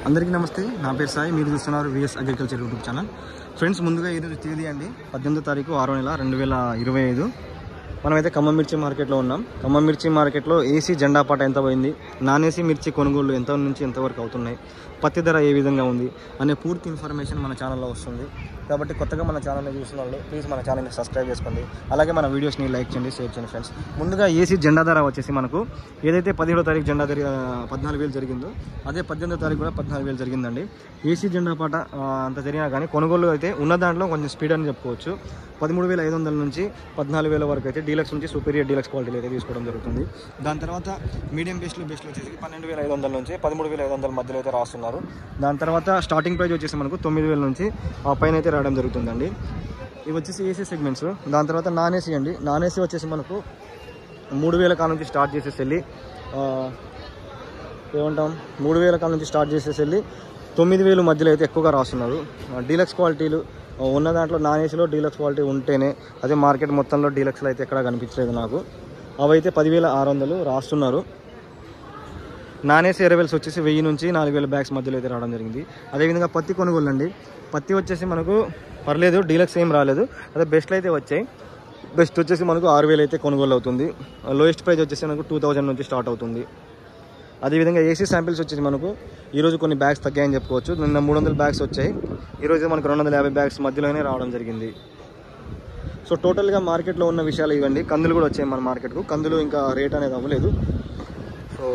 అందరికీ నమస్తే, నా పేరు సాయి. మీరు చూస్తున్నారు VS agriculture YouTube channel. Friends, ముందుగా ఈరోజు తేదీ అండి 18వ తారీఖు 6వ నెల 2025. మనమైతే ఖమ్మం మిర్చి మార్కెట్లో ఉన్నాం. ఖమ్మం మిర్చి మార్కెట్లో ఏసీ జెండా పాట ఎంత పోయింది, నాన్ ఏసీ మిర్చి కొనుగోళ్లు ఎంత నుంచి ఎంతవరకు అవుతున్నాయి, పత్తి ధర ఏ విధంగా ఉంది అనే పూర్తి ఇన్ఫర్మేషన్ మన ఛానల్లో వస్తుంది. కాబట్టి కొత్తగా మన ఛానల్ని చూసిన వాళ్ళు ప్లీజ్ మన ఛానల్ని సబ్స్క్రైబ్ చేసుకోండి. అలాగే మన వీడియోస్ని లైక్ చేయండి, షేర్ చేయండి ఫ్రెండ్స్. ముందుగా ఏసీ జెండా ధర వచ్చేసి మనకు ఏదైతే 17వ తారీఖు జెండా ధర 14,000 జరిగిందో అదే 18వ తారీఖు కూడా 14,000 జరిగిందండి. ఏసీ జెండా పాట అంత జరిగినా కానీ కొనుగోలు అయితే ఉన్న దాంట్లో కొంచెం స్పీడ్ అని చెప్పుకోవచ్చు. 13,500 నుంచి 14,000 వరకు అయితే డీలక్స్ నుంచి సూపీరియర్ డీలక్స్ క్వాలిటీలు అయితే తీసుకోవడం జరుగుతుంది. దాని తర్వాత మీడియం బెస్ట్లో వచ్చేసి 12,500 నుంచి 13,500 మధ్యలో అయితే రాస్తున్నారు. దాని తర్వాత స్టార్టింగ్ ప్రైస్ వచ్చేసి మనకు 9,000 నుంచి ఆ పైన అయితే రావడం జరుగుతుందండి. ఇవి వచ్చేసి ఏసీ సెగ్మెంట్స్. దాని తర్వాత నాన్ ఏసీ అండి. నాన్ ఏసీ వచ్చేసి మనకు 3,000 కాల నుంచి స్టార్ట్ చేసేసి వెళ్ళి 3,000 కాల నుంచి స్టార్ట్ చేసేసి వెళ్ళి 9,000 మధ్యలో అయితే ఎక్కువగా రాస్తున్నారు. డీలక్స్ క్వాలిటీలు ఉన్న దాంట్లో నాన్ ఏసీలో డీలక్స్ క్వాలిటీ ఉంటేనే, అదే మార్కెట్ మొత్తంలో డీలక్స్లో అయితే ఎక్కడా కనిపించలేదు నాకు. అవైతే 10,600 రాస్తున్నారు. నాన్ ఏసీ ఎరవెల్స్ వచ్చేసి 1,000 నుంచి 4,000 బ్యాగ్స్ మధ్యలో అయితే రావడం జరిగింది. అదేవిధంగా పత్తి కొనుగోలు అండి. పత్తి వచ్చేసి మనకు పర్లేదు, డీలక్స్ ఏం రాలేదు, అదే బెస్ట్లు అయితే వచ్చాయి. బెస్ట్ వచ్చేసి మనకు 6,000 అయితే కొనుగోలు అవుతుంది. లోయెస్ట్ ప్రైస్ వచ్చేసి మనకు 2,000 నుంచి స్టార్ట్ అవుతుంది. అదేవిధంగా ఏసీ శాంపిల్స్ వచ్చేసి మనకు ఈరోజు కొన్ని బ్యాగ్స్ తగ్గాయని చెప్పుకోవచ్చు. నిన్న 300 బ్యాగ్స్ వచ్చాయి, ఈరోజు మనకు 250 బ్యాగ్స్ మధ్యలోనే రావడం జరిగింది. సో టోటల్గా మార్కెట్లో ఉన్న విషయాలు ఇవ్వండి. కందులు కూడా వచ్చాయి మన మార్కెట్కు. కందులు ఇంకా రేట్ అనేది అవ్వలేదు. సో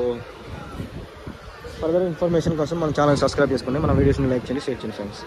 ఫర్దర్ ఇన్ఫర్మేషన్ కోసం మన ఛానల్ సబ్స్క్రైబ్ చేసుకోండి, మన వీడియోస్ని లైక్ చేయండి, షేర్ చేయండి ఫ్రెండ్స్.